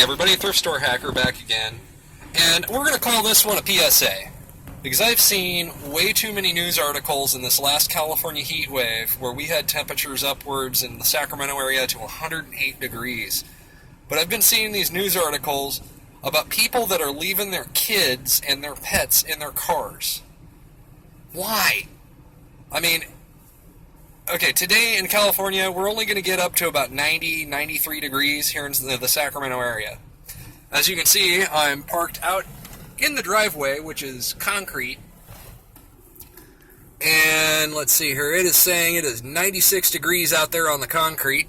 Hey everybody, Thrift Store Hacker back again. And we're going to call this one a PSA. Because I've seen way too many news articles in this last California heat wave where we had temperatures upwards in the Sacramento area to 108 degrees. But I've been seeing these news articles about people that are leaving their kids and their pets in their cars. Why? I mean, okay, today in California, we're only going to get up to about 90, 93 degrees here in the Sacramento area. As you can see, I'm parked out in the driveway, which is concrete. And let's see here, it is saying it is 96 degrees out there on the concrete.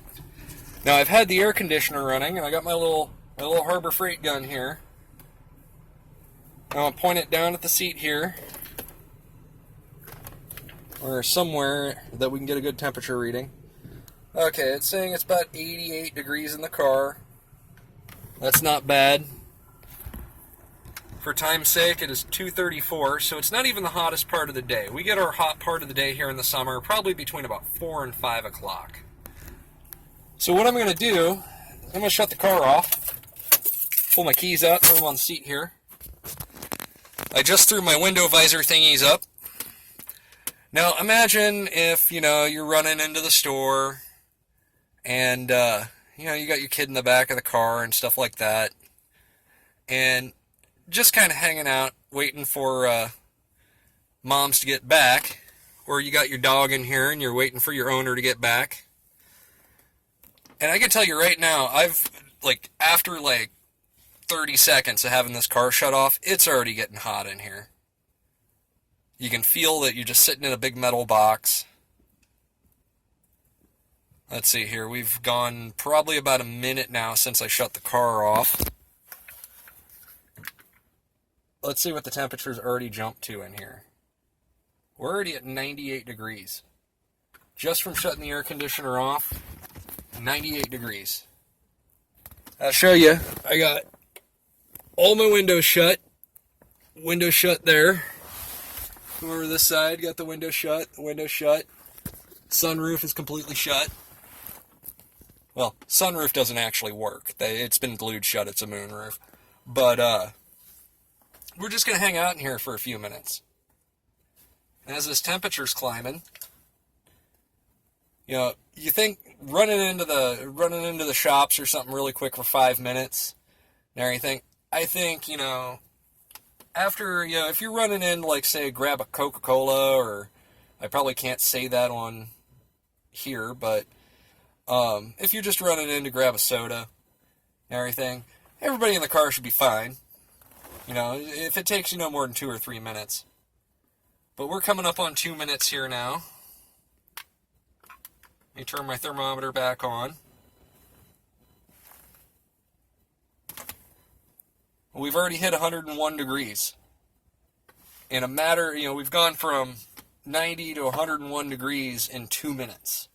Now, I've had the air conditioner running, and I got my little Harbor Freight gun here. Now I'll point it down at the seat here, or somewhere that we can get a good temperature reading. Okay, it's saying it's about 88 degrees in the car. That's not bad. For time's sake, it is 2:34, so it's not even the hottest part of the day. We get our hot part of the day here in the summer probably between about 4 and 5 o'clock. So what I'm going to do, I'm going to shut the car off, pull my keys out, put them on the seat here. I just threw my window visor thingies up. Now, imagine if, you're running into the store and, you got your kid in the back of the car and stuff like that, and just kind of hanging out, waiting for moms to get back, or you got your dog in here and you're waiting for your owner to get back. And I can tell you right now, after 30 seconds of having this car shut off, it's already getting hot in here. You can feel that you're just sitting in a big metal box. Let's see here. We've gone probably about a minute now since I shut the car off. Let's see what the temperature's already jumped to in here. We're already at 98 degrees. Just from shutting the air conditioner off, 98 degrees. I'll show you. I got all my windows shut. Window shut there. Over this side, got the window shut, Sunroof is completely shut. Well, sunroof doesn't actually work. It's been glued shut, it's a moonroof. But, we're just going to hang out in here for a few minutes. As this temperature's climbing, you think running into the shops or something really quick for 5 minutes and everything, I think, after, if you're running in, say, grab a Coca-Cola, or I probably can't say that on here, but if you're just running in to grab a soda and everything, everybody in the car should be fine. If it takes you no more than 2 or 3 minutes. But we're coming up on 2 minutes here now. Let me turn my thermometer back on. We've already hit 101 degrees. In a matter, we've gone from 90 to 101 degrees in 2 minutes.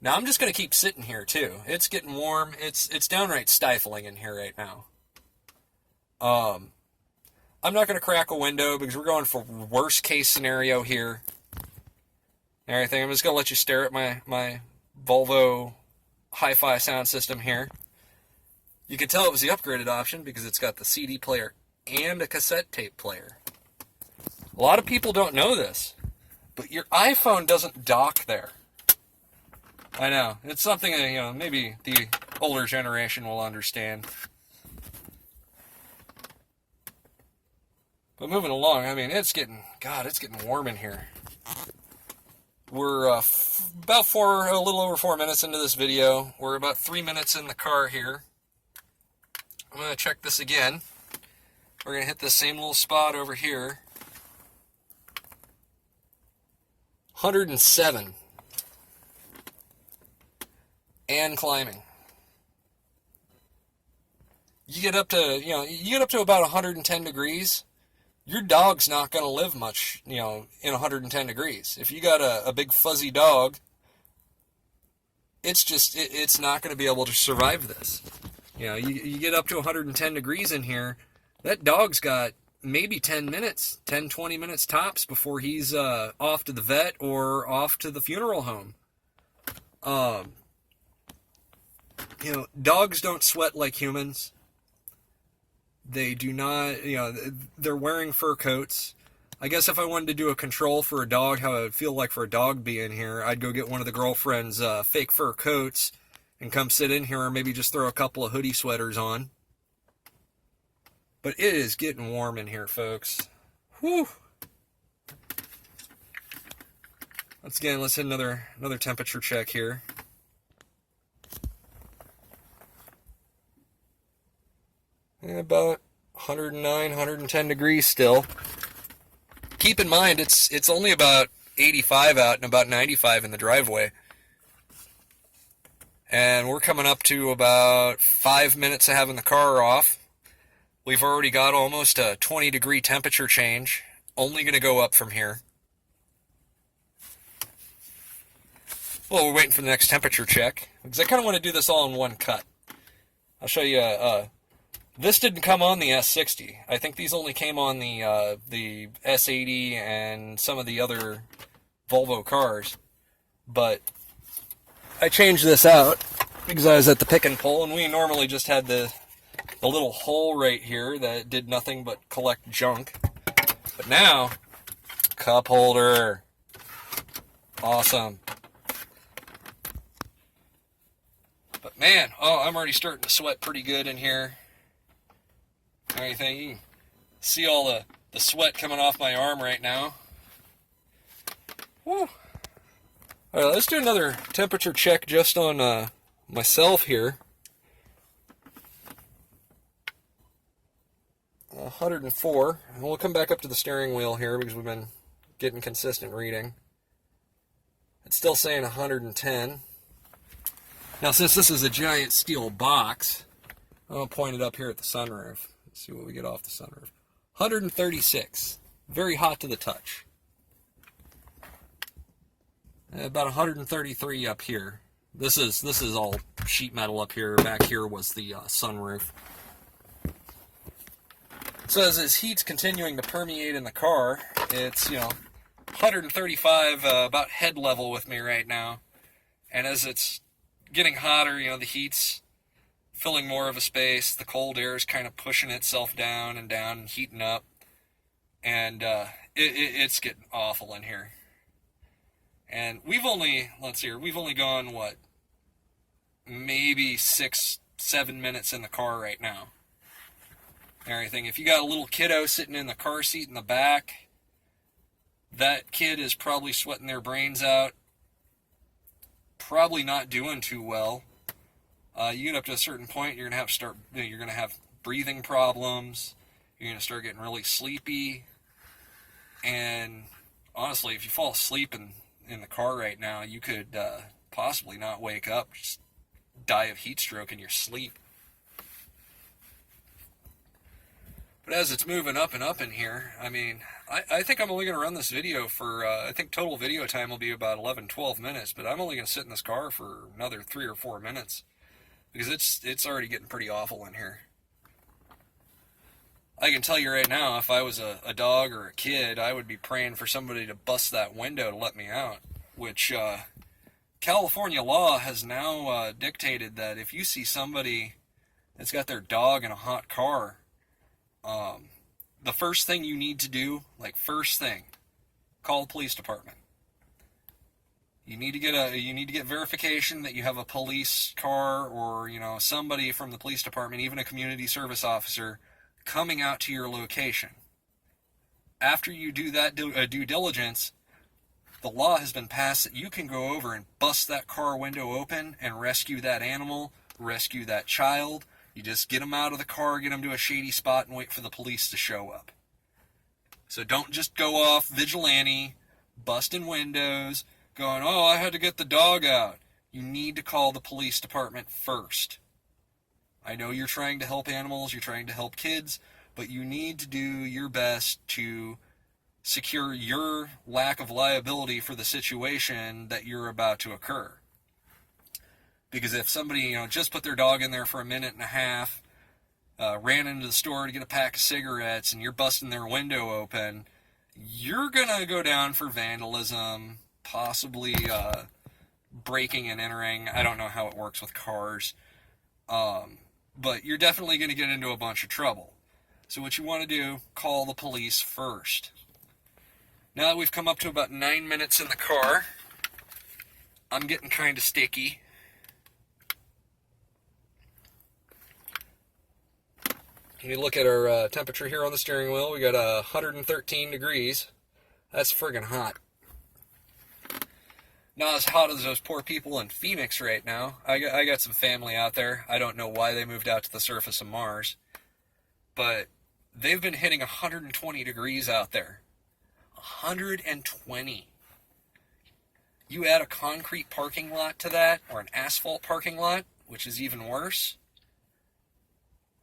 Now, I'm just going to keep sitting here, too. It's getting warm. It's downright stifling in here right now. I'm not going to crack a window because we're going for worst case scenario here. Everything. I'm just going to let you stare at my Volvo hi-fi sound system here. You can tell it was the upgraded option because it's got the CD player and a cassette tape player. A lot of people don't know this, but your iPhone doesn't dock there. I know. It's something that, maybe the older generation will understand. But moving along, it's getting warm in here. We're a little over 4 minutes into this video. We're about 3 minutes in the car here. I'm going to check this again. We're going to hit the same little spot over here. 107. And climbing. You get up to about 110 degrees. Your dog's not going to live much, in 110 degrees. If you got a big fuzzy dog, it's not going to be able to survive this. You get up to 110 degrees in here, that dog's got maybe 10 minutes, 10, 20 minutes tops before he's off to the vet or off to the funeral home. Dogs don't sweat like humans. They do not, they're wearing fur coats. I guess if I wanted to do a control for a dog, how it would feel like for a dog being here, I'd go get one of the girlfriend's fake fur coats and come sit in here, or maybe just throw a couple of hoodie sweaters on. But it is getting warm in here, folks. Whew. Let's hit another temperature check here. About 109, 110 degrees still. Keep in mind, it's only about 85 out and about 95 in the driveway. And we're coming up to about 5 minutes of having the car off. We've already got almost a 20-degree temperature change. Only going to go up from here. Well, we're waiting for the next temperature check, because I kind of want to do this all in one cut. I'll show you. This didn't come on the S60. I think these only came on the S80 and some of the other Volvo cars. But I changed this out because I was at the pick and pull, and we normally just had the little hole right here that did nothing but collect junk. But now, cup holder. Awesome. But man, I'm already starting to sweat pretty good in here. Everything, you can see all the sweat coming off my arm right now. Woo. Alright, let's do another temperature check just on myself here. 104, and we'll come back up to the steering wheel here because we've been getting consistent reading. It's still saying 110. Now, since this is a giant steel box, I'm going to point it up here at the sunroof. Let's see what we get off the sunroof. 136. Very hot to the touch. About 133 up here. This is all sheet metal up here. Back here was the sunroof. So as this heat's continuing to permeate in the car, it's 135 about head level with me right now. And as it's getting hotter, the heat's filling more of a space. The cold air is kind of pushing itself down and heating up. And it's getting awful in here. And we've only gone, maybe 6-7 minutes in the car right now. Everything. If you got a little kiddo sitting in the car seat in the back, that kid is probably sweating their brains out. Probably not doing too well. You get up to a certain point, you're gonna have breathing problems. You're gonna start getting really sleepy. And honestly, if you fall asleep in the car right now, you could possibly not wake up, just die of heat stroke in your sleep. But as it's moving up and up in here, I think I'm only going to run this video for, I think total video time will be about 11-12 minutes, but I'm only going to sit in this car for another 3 or 4 minutes, because it's already getting pretty awful in here. I can tell you right now, if I was a dog or a kid, I would be praying for somebody to bust that window to let me out, which California law has now dictated that if you see somebody that's got their dog in a hot car, the first thing you need to do, call the police department. You need to get verification that you have a police car or, somebody from the police department, even a community service officer, coming out to your location. After you do that due diligence, the law has been passed that you can go over and bust that car window open and rescue that animal, rescue that child. You just get them out of the car, get them to a shady spot, and wait for the police to show up. So don't just go off vigilante, busting windows, going, I had to get the dog out. You need to call the police department first. I know you're trying to help animals, you're trying to help kids, but you need to do your best to secure your lack of liability for the situation that you're about to occur. Because if somebody, just put their dog in there for a minute and a half, ran into the store to get a pack of cigarettes, and you're busting their window open, you're going to go down for vandalism, possibly breaking and entering. I don't know how it works with cars. But you're definitely going to get into a bunch of trouble. So what you want to do, call the police first. Now that we've come up to about 9 minutes in the car, I'm getting kind of sticky. When you look at our temperature here on the steering wheel, we got 113 degrees. That's friggin' hot. Not as hot as those poor people in Phoenix right now. I got some family out there. I don't know why they moved out to the surface of Mars. But they've been hitting 120 degrees out there. 120. You add a concrete parking lot to that, or an asphalt parking lot, which is even worse.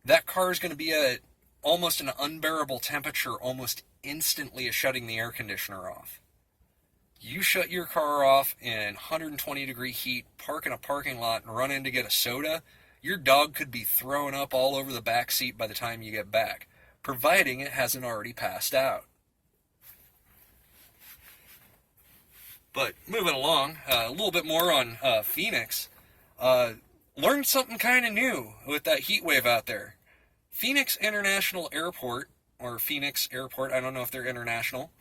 That car is going to be at almost an unbearable temperature almost instantly as shutting the air conditioner off. You shut your car off in 120 degree heat, park in a parking lot, and run in to get a soda, your dog could be throwing up all over the back seat by the time you get back, providing it hasn't already passed out. But moving along, a little bit more on Phoenix. Learned something kind of new with that heat wave out there. Phoenix International Airport, or Phoenix Airport, I don't know if they're international,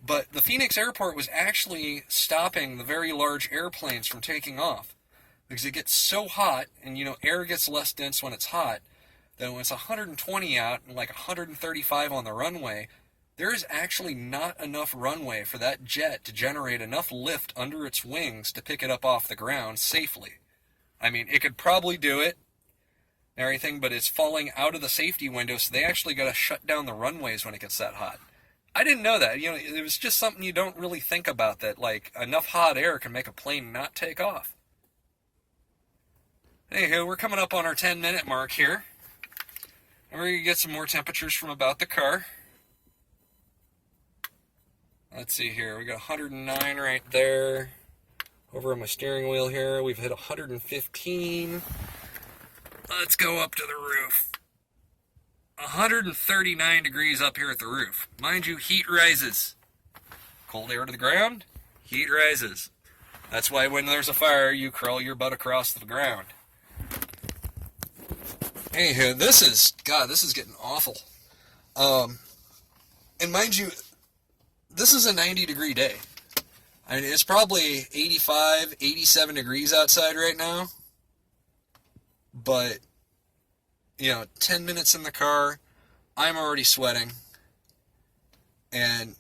but the Phoenix Airport was actually stopping the very large airplanes from taking off because it gets so hot, and air gets less dense when it's hot, that when it's 120 out and like 135 on the runway, there is actually not enough runway for that jet to generate enough lift under its wings to pick it up off the ground safely. I mean, it could probably do it and everything, but it's falling out of the safety window, so they actually got to shut down the runways when it gets that hot. I didn't know that. It was just something you don't really think about, that like enough hot air can make a plane not take off. Anywho, we're coming up on our 10-minute mark here. And we're going to get some more temperatures from about the car. Let's see here. We got 109 right there. Over on my steering wheel here, we've hit 115. Let's go up to the roof. 139 degrees up here at the roof. Mind you, heat rises. Cold air to the ground, heat rises. That's why when there's a fire, you crawl your butt across the ground. Anywho, this is getting awful. And mind you, this is a 90-degree day. I mean, it's probably 85, 87 degrees outside right now. But 10 minutes in the car, I'm already sweating. And,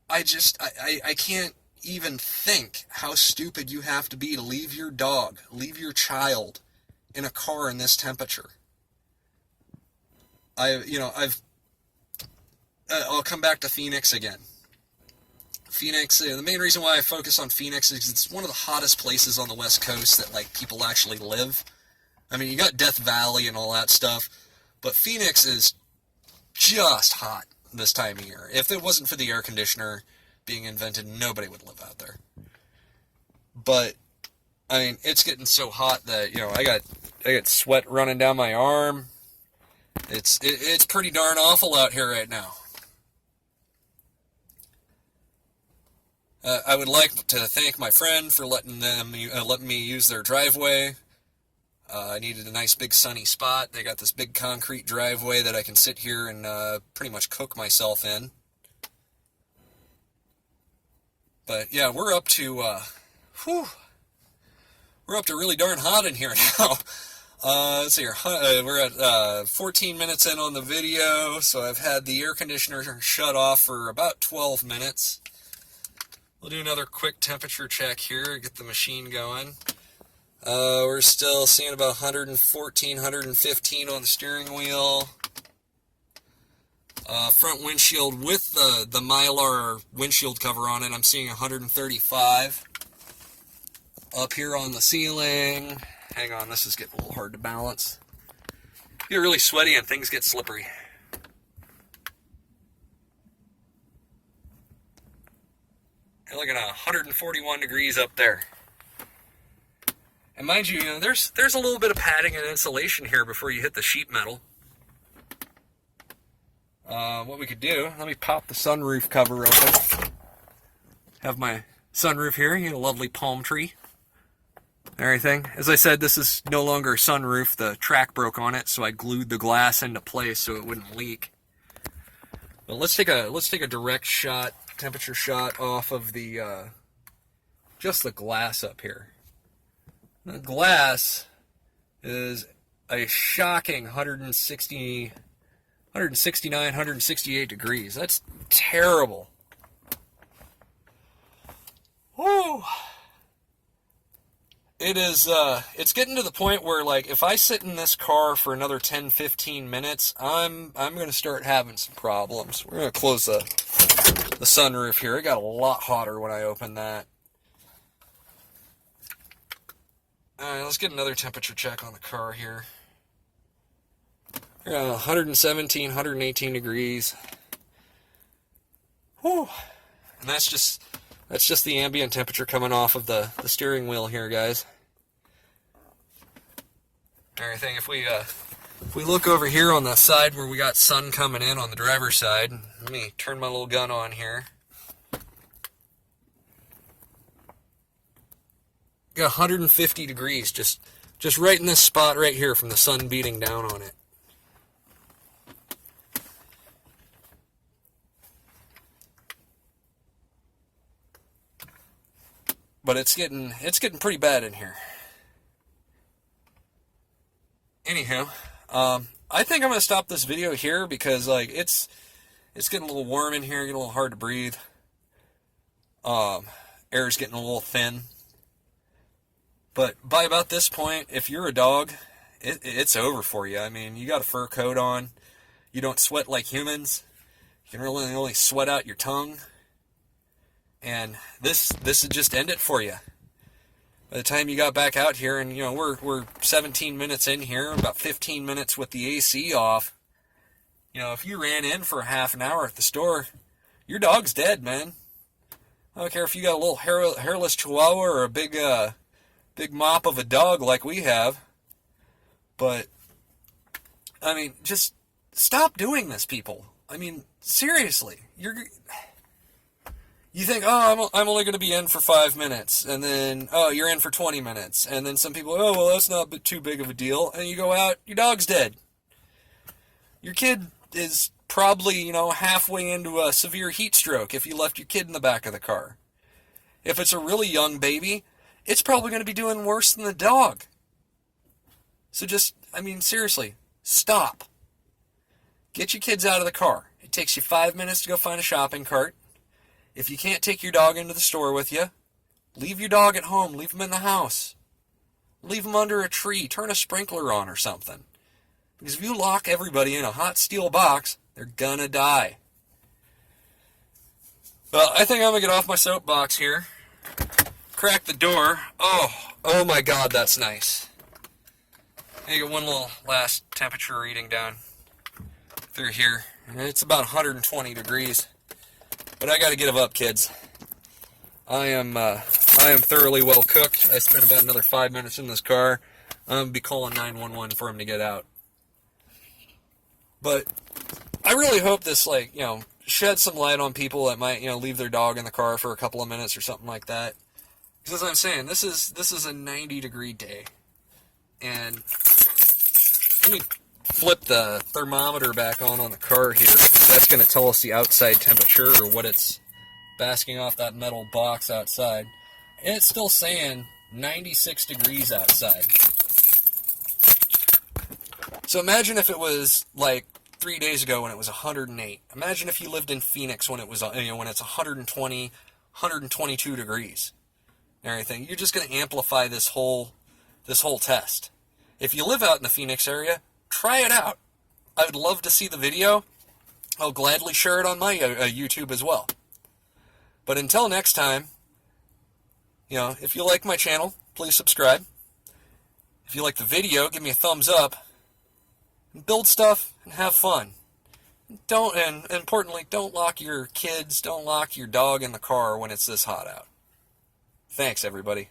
I can't even think how stupid you have to be to leave your dog, leave your child in a car in this temperature. I'll come back to Phoenix again. Phoenix, the main reason why I focus on Phoenix is it's one of the hottest places on the West Coast that, like, people actually live. I mean, you got Death Valley and all that stuff, but Phoenix is just hot this time of year. If it wasn't for the air conditioner being invented, nobody would live out there. But, I mean, it's getting so hot that, I got sweat running down my arm. It's pretty darn awful out here right now. I would like to thank my friend for letting me use their driveway. I needed a nice big sunny spot. They got this big concrete driveway that I can sit here and pretty much cook myself in. But yeah, we're up to really darn hot in here now. Let's see here. We're at 14 minutes in on the video, so I've had the air conditioner shut off for about 12 minutes. We'll do another quick temperature check here, get the machine going. We're still seeing about 114, 115 on the steering wheel. Front windshield with the Mylar windshield cover on it, I'm seeing 135. Up here on the ceiling, hang on, this is getting a little hard to balance. You get really sweaty and things get slippery. You're looking at 141 degrees up there. And mind you, there's a little bit of padding and insulation here before you hit the sheet metal. What we could do, let me pop the sunroof cover open. Have my sunroof here. You got a lovely palm tree. Everything. As I said, this is no longer a sunroof. The track broke on it, so I glued the glass into place so it wouldn't leak. But let's take a direct shot, temperature shot off of the just the glass up here. The glass is a shocking 169, 168 degrees. That's terrible. Whoa. It is, it's getting to the point where, like, if I sit in this car for another 10, 15 minutes, I'm going to start having some problems. We're going to close the sunroof here. It got a lot hotter when I opened that. Alright, let's get another temperature check on the car here. 117, 118 degrees. Whew. And that's just the ambient temperature coming off of the steering wheel here, guys. Everything. If we look over here on the side where we got sun coming in on the driver's side, let me turn my little gun on here. Got 150 degrees just right in this spot right here from the sun beating down on it. But it's getting pretty bad in here. Anywho, I think I'm gonna stop this video here because like it's getting a little warm in here, getting a little hard to breathe. Air's getting a little thin. But by about this point, if you're a dog, it's over for you. I mean, you got a fur coat on. You don't sweat like humans. You can really only sweat out your tongue. And this would just end it for you. By the time you got back out here, and, you know, we're 17 minutes in here, about 15 minutes with the AC off. You know, if you ran in for half an hour at the store, your dog's dead, man. I don't care if you got a little hairless chihuahua or a big mop of a dog like we have. But, I mean, just stop doing this, people. I mean, seriously. You think, oh, I'm only going to be in for 5 minutes. And then, oh, you're in for 20 minutes. And then some people, oh, well, that's not too big of a deal. And you go out, your dog's dead. Your kid is probably, you know, halfway into a severe heat stroke if you left your kid in the back of the car. If it's a really young baby, it's probably going to be doing worse than the dog. So just, I mean, seriously, stop. Get your kids out of the car. It takes you 5 minutes to go find a shopping cart. If you can't take your dog into the store with you, leave your dog at home. Leave him in the house. Leave him under a tree. Turn a sprinkler on or something. Because if you lock everybody in a hot steel box, they're gonna die. Well, I think I'm gonna get off my soapbox here. Crack the door. Oh my God, that's nice. I get one little last temperature reading down through here. It's about 120 degrees. But I gotta get up, kids. I am thoroughly well cooked. I spent about another 5 minutes in this car. I'm gonna be calling 911 for him to get out. But I really hope this, like, you know, sheds some light on people that might, you know, leave their dog in the car for a couple of minutes or something like that. Because as I'm saying, this is a 90-degree day, and let me flip the thermometer back on the car here. That's going to tell us the outside temperature or what it's basking off that metal box outside. And it's still saying 96 degrees outside. So imagine if it was like 3 days ago when it was 108. Imagine if you lived in Phoenix when it was, you know, when it's 120, 122 degrees and everything. You're just going to amplify this whole test. If you live out in the Phoenix area, try it out. I would love to see the video. I'll gladly share it on my YouTube as well. But until next time, you know, if you like my channel, please subscribe. If you like the video, give me a thumbs up. And build stuff and have fun. And importantly, don't lock your kids, don't lock your dog in the car when it's this hot out. Thanks, everybody.